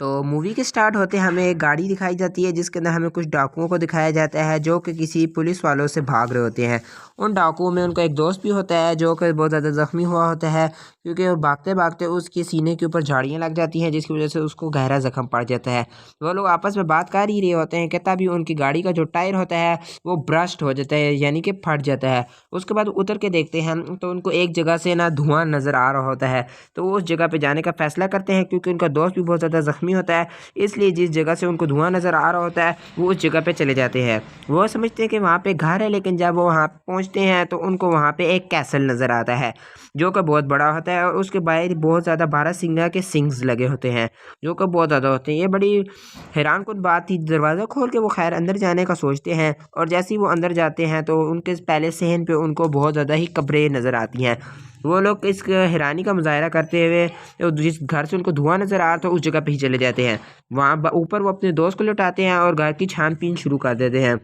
तो मूवी के स्टार्ट होते हमें एक गाड़ी दिखाई जाती है जिसके अंदर हमें कुछ डाकुओं को दिखाया जाता है जो कि किसी पुलिस वालों से भाग रहे होते हैं। उन डाकुओं में उनका एक दोस्त भी होता है जो कि बहुत ज़्यादा ज़ख्मी हुआ होता है क्योंकि वो भागते भागते उसके सीने के ऊपर झाड़ियाँ लग जाती हैं जिसकी वजह से उसको गहरा ज़ख्म पड़ जाता है। वो लोग आपस में बात कर ही रहे होते हैं कि तभी उनकी गाड़ी का जो टायर होता है वो ब्रस्ट हो जाता है यानी कि फट जाता है। उसके बाद उतर के देखते हैं तो उनको एक जगह से ना धुआं नज़र आ रहा होता है। तो वो उस जगह पे जाने का फैसला करते हैं क्योंकि उनका दोस्त भी बहुत ज़्यादा ज़ख्मी होता है, इसलिए जिस जगह से उनको धुआं नज़र आ रहा होता है वो उस जगह पे चले जाते हैं। वो समझते हैं कि वहाँ पे घर है, लेकिन जब वो वहाँ पहुँचते हैं तो उनको वहाँ पे एक कैसल नज़र आता है जो कि बहुत बड़ा होता है और उसके बाहर बहुत ज़्यादा बारहसिंगा के सिंग्स लगे होते हैं जो कि बहुत ज़्यादा होते हैं। ये बड़ी हैरान कुन बात थी। दरवाज़ा खोल के वो खैर अंदर जाने का सोचते हैं और जैसे ही वो अंदर जाते हैं तो उनके पहले सहन पे उनको बहुत ज़्यादा ही कब्रें नज़र आती हैं। वो लोग इस हैरानी का मुजाहरा करते हुए तो जिस घर से उनको धुआं नज़र आ रहा था उस जगह पे ही चले जाते हैं। वहाँ ऊपर वो अपने दोस्त को लौटाते हैं और घर की छानबीन शुरू कर देते हैं।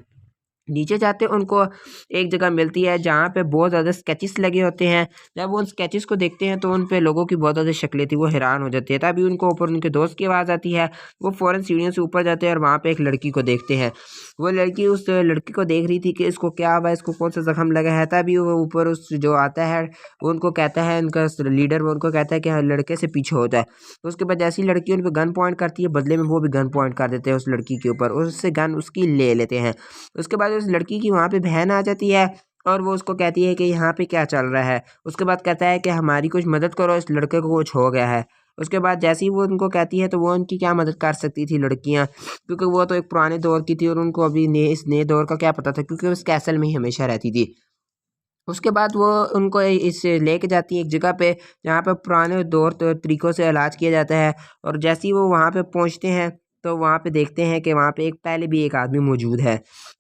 नीचे जाते उनको एक जगह मिलती है जहाँ पे बहुत ज़्यादा स्केचेस लगे होते हैं। जब वो उन स्केचेस को देखते हैं तो उन पे लोगों की बहुत ज़्यादा शक्लें थी, वो हैरान हो जाते हैं। तभी उनको ऊपर उनके दोस्त की आवाज़ आती है। वो फ़ौरन सीढ़ियों से ऊपर जाते हैं और वहाँ पे एक लड़की को देखते हैं। वो लड़की उस लड़की को देख रही थी कि इसको क्या हुआ, इसको कौन सा ज़ख्म लगा है। तभी वो ऊपर उस जो आता है वो उनको कहता है, उनका लीडर वो उनको कहता है कि हाँ, लड़के से पीछे हो जाए। तो उसके बाद जैसी लड़की उन पर गन पॉइंट करती है, बदले में वो भी गन पॉइंट कर देते हैं उस लड़की के ऊपर, उससे गन उसकी ले लेते हैं। उसके बाद उस लड़की की वहाँ पे बहन आ जाती है और वो उसको कहती है कि यहाँ पे क्या चल रहा है। उसके बाद कहता है कि हमारी कुछ मदद करो, इस लड़के को कुछ हो गया है। उसके बाद जैसे ही वो उनको कहती है तो वो उनकी क्या मदद कर सकती थी लड़कियाँ, क्योंकि वो तो एक पुराने दौर की थी और उनको अभी इस नए दौर का क्या पता था, क्योंकि उस कैसल में ही हमेशा रहती थी। उसके बाद वो उनको इस लेके जाती है एक जगह पे जहाँ पे पुराने दौर तरीक़ों से इलाज किया जाता है। और जैसे ही वो वहाँ पे पहुँचते हैं तो वहाँ पे देखते हैं कि वहाँ पे एक पहले भी एक आदमी मौजूद है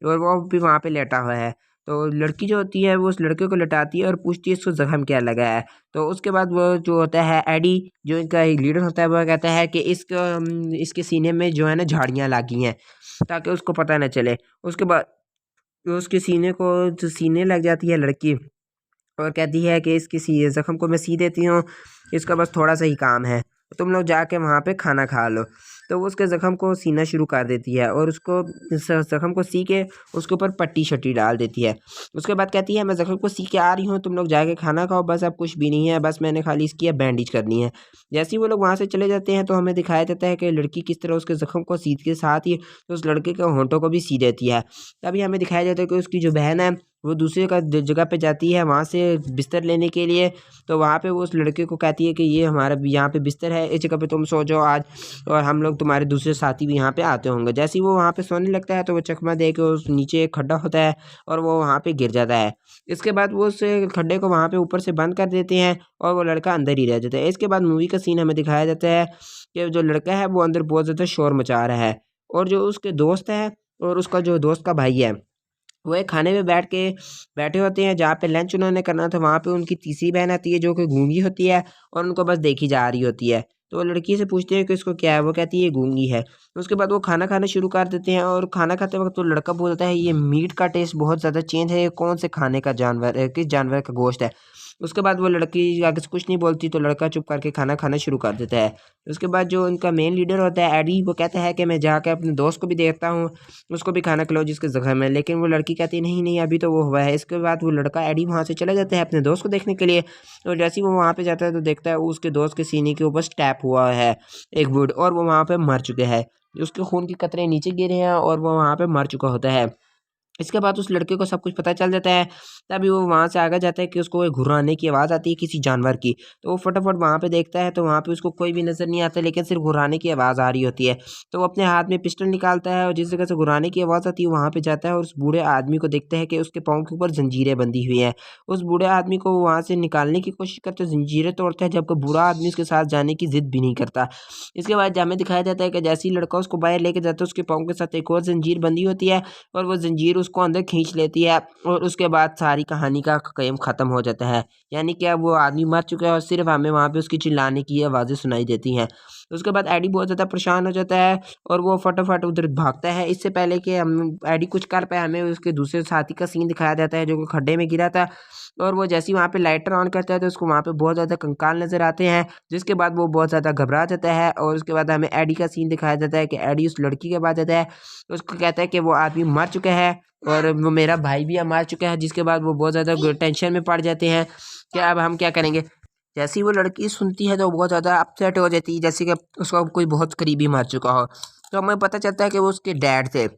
और वो भी वहाँ पे लेटा हुआ है। तो लड़की जो होती है वो उस लड़के को लटाती है और पूछती है इसको ज़ख्म क्या लगा है। तो उसके बाद वो जो होता है एडी, जो इनका लीडर होता है, वो कहता है कि इसके सीने में जो है ना झाड़ियाँ लगी हैं ताकि उसको पता न चले। उसके बाद उसके सीने को जो सीने लग जाती है लड़की और कहती है कि इसकी ज़ख्म को मैं सी देती हूँ, इसका बस थोड़ा सा ही काम है, तुम लोग जाके वहाँ पे खाना खा लो। तो वो उसके ज़ख्म को सीना शुरू कर देती है और उसको ज़ख्म को सी के उसके ऊपर पट्टी शट्टी डाल देती है। उसके बाद कहती है मैं ज़ख्म को सी के आ रही हूँ, तुम लोग जाके खाना खाओ, बस अब कुछ भी नहीं है, बस मैंने खाली इसकी अब बैंडेज करनी है। जैसे ही वो लोग वहाँ से चले जाते हैं तो हमें दिखाया जाता है कि लड़की किस तरह उसके ज़ख्म को सीने के साथ ही तो उस लड़के के होंठों को भी सी देती है। तभी हमें दिखाया जाता है कि उसकी जो बहन है वो दूसरे का जगह पे जाती है वहाँ से बिस्तर लेने के लिए। तो वहाँ पे वो उस लड़के को कहती है कि ये हमारा यहाँ पे बिस्तर है, इस जगह पे तुम सो जाओ आज, और हम लोग तुम्हारे दूसरे साथी भी यहाँ पे आते होंगे। जैसे ही वो वहाँ पे सोने लगता है तो वो चकमा दे के उस नीचे एक खड्डा होता है और वो वहाँ पे गिर जाता है। इसके बाद वो उस खड्डे को वहाँ पे ऊपर से बंद कर देते हैं और वो लड़का अंदर ही रह जाता है। इसके बाद मूवी का सीन हमें दिखाया जाता है कि जो लड़का है वो अंदर बहुत ज़्यादा शोर मचा रहा है और जो उसके दोस्त है और उसका जो दोस्त का भाई है वो एक खाने में बैठे होते हैं जहाँ पे लंच उन्होंने करना था। वहाँ पे उनकी तीसरी बहन आती है जो कि गूंगी होती है और उनको बस देखी जा रही होती है। तो वो लड़की से पूछते हैं कि इसको क्या है, वो कहती है ये गूंगी है। उसके बाद वो खाना खाना शुरू कर देते हैं और खाना खाते वक्त तो लड़का बोलता है ये मीट का टेस्ट बहुत ज़्यादा चेंज है, ये कौन से खाने का जानवर है, किस जानवर का गोश्त है। उसके बाद वो लड़की आगे से कुछ नहीं बोलती तो लड़का चुप करके खाना खाना शुरू कर देता है। उसके बाद जो उनका मेन लीडर होता है एडी, वो कहता है कि मैं जाकर अपने दोस्त को भी देखता हूँ, उसको भी खाना खिलाओ जिसके ज़ख्म है। लेकिन वो लड़की कहती है नहीं नहीं अभी तो वो हुआ है। इसके बाद वो लड़का एडी वहाँ से चला जाता है अपने दोस्त को देखने के लिए और जैसे ही वो वहाँ पे जाता है तो देखता है उसके दोस्त के सीने के ऊपर स्टैप हुआ है एक वुड और वो वहाँ पे मर चुके हैं। उसके खून के कतरे नीचे गिरे हैं और वो वहाँ पे मर चुका होता है। इसके बाद उस लड़के को सब कुछ पता चल जाता है। तभी वो वहाँ से आगे जाता है कि उसको एक घुर्राने की आवाज़ आती है किसी जानवर की। तो वो फटाफट वहाँ पे देखता है तो वहाँ पे उसको कोई भी नज़र नहीं आता, लेकिन सिर्फ घुर्राने की आवाज़ आ रही होती है। तो वो अपने हाथ में पिस्टल निकालता है और जिस जगह से घुर्राने की आवाज़ आती है वहाँ पे जाता है और उस बूढ़े आदमी को देखता है कि उसके पाँव के ऊपर जंजीरें बंधी हुई हैं। उस बूढ़े आदमी को वहाँ से निकालने की कोशिश करते, जंजीरें तोड़ता है, जबकि बूढ़ा आदमी उसके साथ जाने की ज़िद भी नहीं करता। इसके बाद हमें दिखाया जाता है कि जैसे ही लड़का उसको बाहर लेके जाता है उसके पाँव के साथ एक और जंजीर बंधी होती है और वो जंजीर उसको अंदर खींच लेती है और उसके बाद सारी कहानी का गेम ख़त्म हो जाता है। यानी कि अब वो आदमी मर चुका है और सिर्फ हमें वहाँ पे उसकी चिल्लाने की आवाज़ें सुनाई देती हैं। उसके बाद एडी बहुत ज़्यादा परेशान हो जाता है और वो फटाफट उधर भागता है। इससे पहले कि हम एडी कुछ कर पाए, हमें उसके दूसरे साथी का सीन दिखाया जाता है जो कि खड्डे में गिरा था, और वो जैसे ही वहाँ पे लाइटर ऑन करता है तो उसको वहाँ पे बहुत ज़्यादा कंकाल नज़र आते हैं, जिसके बाद वो बहुत ज़्यादा घबरा जाता है। और उसके बाद हमें एडी का सीन दिखाया जाता है कि एडी उस लड़की के पास जाता है, उसको कहता है कि वो आदमी मर चुका है और वो मेरा भाई भी मर चुका है, जिसके बाद वो बहुत ज़्यादा टेंशन में पड़ जाते हैं कि अब हम क्या करेंगे। जैसे ही वो लड़की सुनती है तो बहुत ज़्यादा अपसेट हो जाती है, जैसे कि उसका कोई बहुत करीबी मर चुका हो। तो हमें पता चलता है कि वो उसके डैड थे।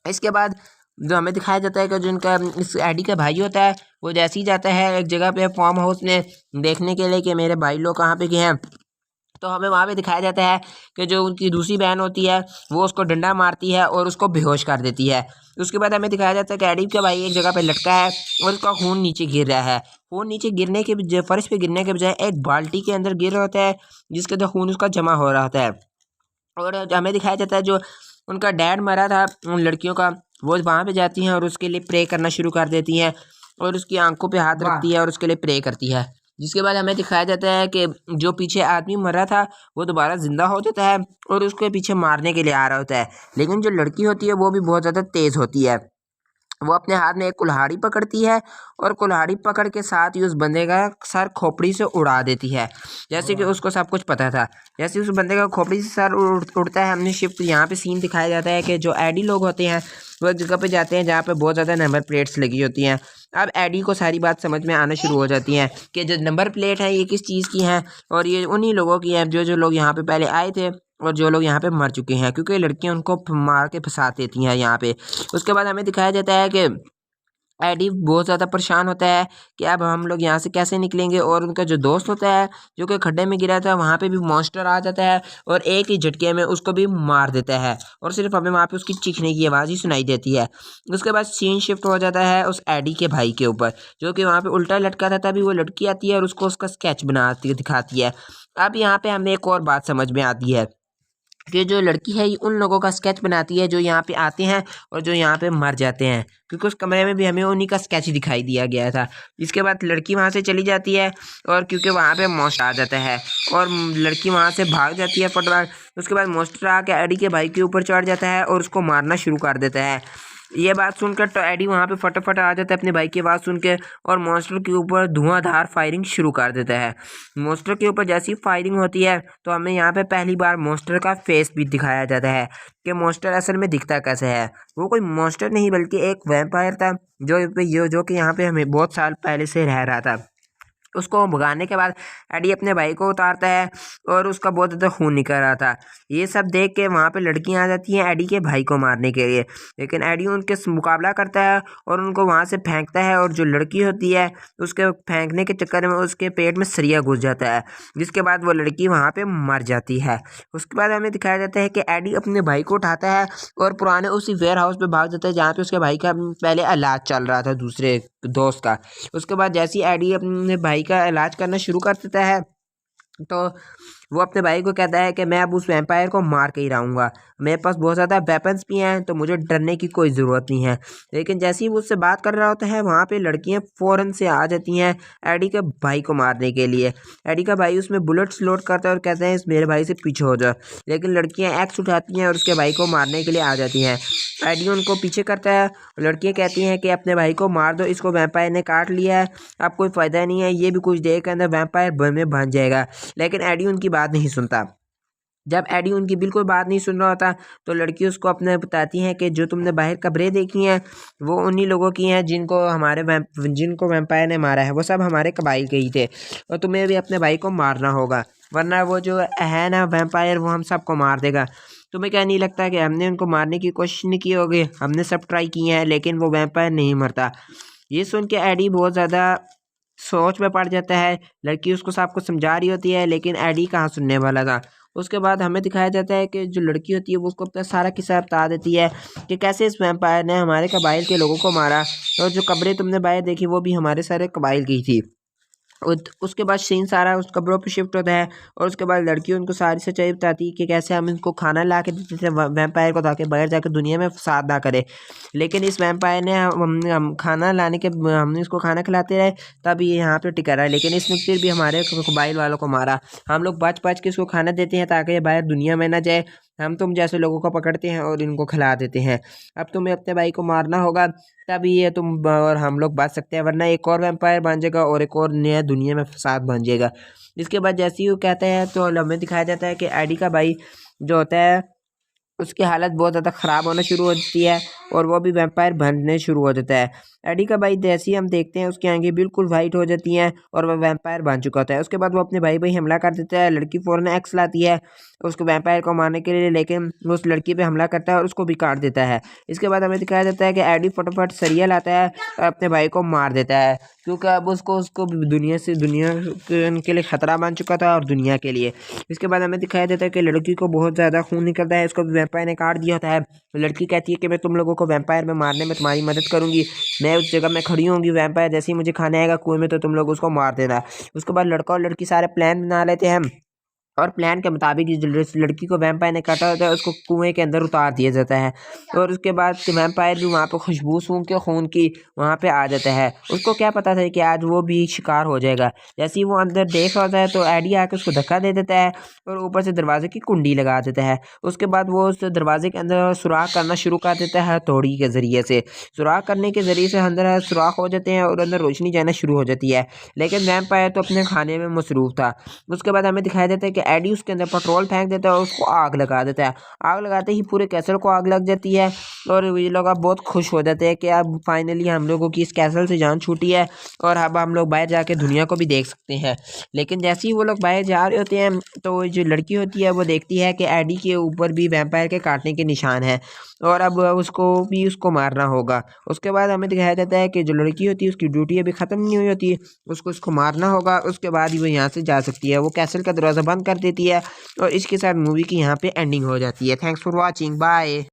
इसके बाद जो हमें दिखाया जाता है कि जो इनका इस एडी का भाई होता है, वो जैसे ही जाता है एक जगह पे फार्म हाउस में देखने के लिए कि मेरे भाई लोग कहाँ पे गए हैं, तो हमें वहाँ पे दिखाया जाता है कि जो उनकी दूसरी बहन होती है वो उसको डंडा मारती है और उसको बेहोश कर देती है। उसके बाद हमें दिखाया जाता है कि एडी का भाई एक जगह पे लटका है और उसका खून नीचे गिर रहा है। खून नीचे गिरने के फर्श पे गिरने के बजाय एक बाल्टी के अंदर गिर रहा होता है, जिसके अंदर खून उसका जमा हो रहा होता है। और हमें दिखाया जाता है जो उनका डैड मरा था उन लड़कियों का, वो वहाँ पे जाती हैं और उसके लिए प्रे करना शुरू कर देती हैं और उसकी आंखों पे हाथ रखती है और उसके लिए प्रे करती है। जिसके बाद हमें दिखाया जाता है कि जो पीछे आदमी मरा था वो दोबारा जिंदा हो जाता है और उसके पीछे मारने के लिए आ रहा होता है। लेकिन जो लड़की होती है वो भी बहुत ज़्यादा तेज़ होती है। वो अपने हाथ में एक कुल्हाड़ी पकड़ती है और कुल्हाड़ी पकड़ के साथ ही उस बंदे का सर खोपड़ी से उड़ा देती है, जैसे कि उसको सब कुछ पता था। जैसे उस बंदे का खोपड़ी से सर उड़ता है, हमने शिफ्ट यहाँ पे सीन दिखाया जाता है कि जो एडी लोग होते हैं वो एक जगह पे जाते हैं जहाँ पे बहुत ज़्यादा नंबर प्लेट्स लगी होती हैं। अब एडी को सारी बात समझ में आना शुरू हो जाती है कि जो नंबर प्लेट है ये किस चीज़ की हैं, और ये उन्हीं लोगों की हैं जो जो लोग यहाँ पे पहले आए थे और जो लोग यहाँ पे मर चुके हैं, क्योंकि लड़कियाँ उनको मार के फंसा देती हैं यहाँ पे। उसके बाद हमें दिखाया जाता है कि एडी बहुत ज़्यादा परेशान होता है कि अब हम लोग यहाँ से कैसे निकलेंगे, और उनका जो दोस्त होता है जो कि खड्डे में गिरा था वहाँ पे भी मॉन्स्टर आ जाता है और एक ही झटके में उसको भी मार देता है और सिर्फ हमें वहाँ पे उसकी चीखने की आवाज़ ही सुनाई देती है। उसके बाद सीन शिफ्ट हो जाता है उस एडी के भाई के ऊपर, जो कि वहाँ पे उल्टा लटका था। तभी वो लड़की आती है और उसको उसका स्केच बनाती दिखाती है। अब यहाँ पे हमें एक और बात समझ में आती है कि जो लड़की है ये उन लोगों का स्केच बनाती है जो यहाँ पे आते हैं और जो यहाँ पे मर जाते हैं, क्योंकि उस कमरे में भी हमें उन्हीं का स्केच दिखाई दिया गया था। इसके बाद लड़की वहाँ से चली जाती है और क्योंकि वहाँ पे मॉन्स्टर आ जाता है और लड़की वहाँ से भाग जाती है फटाफट। उसके बाद मॉन्स्टर आके एडी के भाई के ऊपर चढ़ जाता है और उसको मारना शुरू कर देता है। ये बात सुनकर तो एडी वहाँ पे फटाफट आ जाता है अपने भाई की आवाज़ सुन के और मॉन्स्टर के ऊपर धुआंधार फायरिंग शुरू कर देता है। मॉन्स्टर के ऊपर जैसी फायरिंग होती है तो हमें यहाँ पे पहली बार मॉन्स्टर का फेस भी दिखाया जाता है कि मॉन्स्टर असल में दिखता कैसे है। वो कोई मॉन्स्टर नहीं बल्कि एक वैम्पायर था जो कि यहाँ पे हमें बहुत साल पहले से रह रहा था। उसको भगाने के बाद एडी अपने भाई को उतारता है और उसका बहुत ज़्यादा खून निकल रहा था। ये सब देख के वहाँ पे लड़कियाँ आ जाती हैं एडी के भाई को मारने के लिए, लेकिन एडी उनके मुकाबला करता है और उनको वहाँ से फेंकता है और जो लड़की होती है उसके फेंकने के चक्कर में उसके पेट में सरिया घुस जाता है, जिसके बाद वो लड़की वहाँ पर मर जाती है। उसके बाद हमें दिखाया जाता है कि एडी अपने भाई को उठाता है और पुराने उसी वेयर हाउस पर भाग जाता है जहाँ पे उसके भाई का पहले इलाज चल रहा था दूसरे दोस्त का। उसके बाद जैसे ही एडी अपने भाई का इलाज करना शुरू कर देता है तो वो अपने भाई को कहता है कि मैं अब उस वैम्पायर को मार के ही रहूँगा, मेरे पास बहुत ज़्यादा वेपन्स भी हैं तो मुझे डरने की कोई ज़रूरत नहीं है। लेकिन जैसे ही वो उससे बात कर रहा होता है वहाँ पे लड़कियाँ फ़ौरन से आ जाती हैं एडी के भाई को मारने के लिए। एडी का भाई उसमें बुलेट्स लोड करता है और कहते हैं इस मेरे भाई से पीछे हो जाओ, लेकिन लड़कियाँ एक्स उठाती हैं और उसके भाई को मारने के लिए आ जाती हैं। एडी उनको पीछे करता है, लड़कियाँ कहती हैं कि अपने भाई को मार दो, इसको वैम्पायर ने काट लिया है, अब कोई फ़ायदा नहीं है, ये भी कुछ देर के अंदर वैम्पायर में बन जाएगा। लेकिन एडी उनकी बात नहीं सुनता। जब एडी उनकी बिल्कुल बात नहीं सुन रहा होता तो लड़की उसको अपने बताती हैं कि जो तुमने बाहर कब्रें देखी हैं वो उन्हीं लोगों की हैं जिनको वैम्पायर ने मारा है, वो सब हमारे कबाइल के ही थे और तुम्हें भी अपने भाई को मारना होगा, वरना वो जो है ना वैम्पायर वो हम सबको मार देगा। तुम्हें क्या नहीं लगता कि हमने उनको मारने की कोशिश नहीं की होगी? हमने सब ट्राई किए हैं लेकिन वो वैम्पायर नहीं मरता। ये सुन के एडी बहुत ज़्यादा सोच में पड़ जाता है। लड़की उसको सब कुछ समझा रही होती है लेकिन एडी कहाँ सुनने वाला था। उसके बाद हमें दिखाया जाता है कि जो लड़की होती है वो उसको अपना सारा किस्सा बता देती है कि कैसे इस वैम्पायर ने हमारे कबाइल के लोगों को मारा और जो कब्रें तुमने बाहर देखी वो भी हमारे सारे कबाइल की थी। उसके बाद सीन सारा उसका कब्रों पे शिफ्ट होता है और उसके बाद लड़की उनको सारी सच्चाई बताती है कि कैसे हम इनको खाना ला के देते थे वैम्पायर को, ताकि बाहर जाकर दुनिया में फसाद ना करे। लेकिन इस वैम्पायर ने हम खाना लाने के हमने इसको खाना खिलाते रहे, तब ये यहाँ पे टिका रहा है। लेकिन इसने फिर भी हमारे कबाइल वालों को मारा। हम लोग बच बच के इसको खाना देते हैं ताकि ये बाहर दुनिया में ना जाए। हम तुम जैसे लोगों को पकड़ते हैं और इनको खिला देते हैं। अब तुम्हें अपने भाई को मारना होगा, तभी ये तुम और हम लोग बच सकते हैं, वरना एक और वैम्पायर बन जाएगा और एक और नया दुनिया में फसाद बन जाएगा। इसके बाद जैसे ही वो कहते हैं तो हमें दिखाया जाता है कि एडी का भाई जो होता है उसकी हालत बहुत ज़्यादा ख़राब होना शुरू हो जाती है और वो भी वैम्पायर बनने शुरू हो जाता है। एडी का भाई जैसे ही हम देखते हैं उसकी आंखें बिल्कुल वाइट हो जाती हैं और वह वैम्पायर बन चुका होता है। उसके बाद वो अपने भाई भाई हमला कर देता है। लड़की फ़ौरन एक्स लाती है उसको वैम्पायर को मारने के लिए, लेकिन वो उस लड़की पे हमला करता है और उसको भी काट देता है। इसके बाद हमें दिखाया जाता है कि एडी फटाफट सरिया लाता है और अपने भाई को मार देता है, क्योंकि अब उसको भी दुनिया के लिए ख़तरा बन चुका था और दुनिया के लिए। इसके बाद हमें दिखाया जाता है कि लड़की को बहुत ज़्यादा खून निकलता है, इसको भी वैम्पायर ने काट दिया होता है। लड़की कहती है कि मैं तुम लोगों को वैम्पायर में मारने में तुम्हारी मदद करूंगी, मैं उस जगह में खड़ी होंगी, वैम्पायर जैसे ही मुझे खाने आएगा कुएं में तो तुम लोग उसको मार देना। उसके बाद लड़का और लड़की सारे प्लान बना लेते हैं और प्लान के मुताबिक जिस लड़की को वैम्पायर ने काटा होता है उसको कुएं के अंदर उतार दिया जाता है और उसके बाद वैम्पायर भी वहाँ पर खुशबू सूंघ के खून की वहाँ पे आ जाता है। उसको क्या पता था कि आज वो भी शिकार हो जाएगा। जैसे ही वो अंदर देख होता है तो एडी आके उसको धक्का दे देता है और ऊपर से दरवाजे की कुंडी लगा देता है। उसके बाद वो उस दरवाजे के अंदर सुराख करना शुरू कर देता है हथौड़ी के ज़रिए से। सुराख करने के ज़रिए से अंदर सुराख हो जाते हैं और अंदर रोशनी जाना शुरू हो जाती है, लेकिन वैम्पायर तो अपने खाने में मसरूफ़ था। उसके बाद हमें दिखाया जाता है कि एडी उसके अंदर पेट्रोल फेंक देता है और उसको आग लगा देता है। आग लगाते ही पूरे कैसल को आग लग जाती है और ये लोग अब बहुत खुश हो जाते हैं कि अब फाइनली हम लोगों की इस कैसल से जान छूटी है और अब हम लोग बाहर जाके दुनिया को भी देख सकते हैं। लेकिन जैसे ही वो लोग बाहर जा रहे होते हैं तो जो लड़की होती है वो देखती है कि एडी के ऊपर भी वैम्पायर के काटने के निशान हैं और अब उसको मारना होगा। उसके बाद हमें दिखाया जाता है कि जो लड़की होती है उसकी ड्यूटी अभी ख़त्म नहीं हुई होती, उसको मारना होगा, उसके बाद ही वो यहाँ से जा सकती है। वो कैसल का दरवाज़ा बंद कर देती है और इसके साथ मूवी की यहाँ पे एंडिंग हो जाती है। Thanks for watching, bye.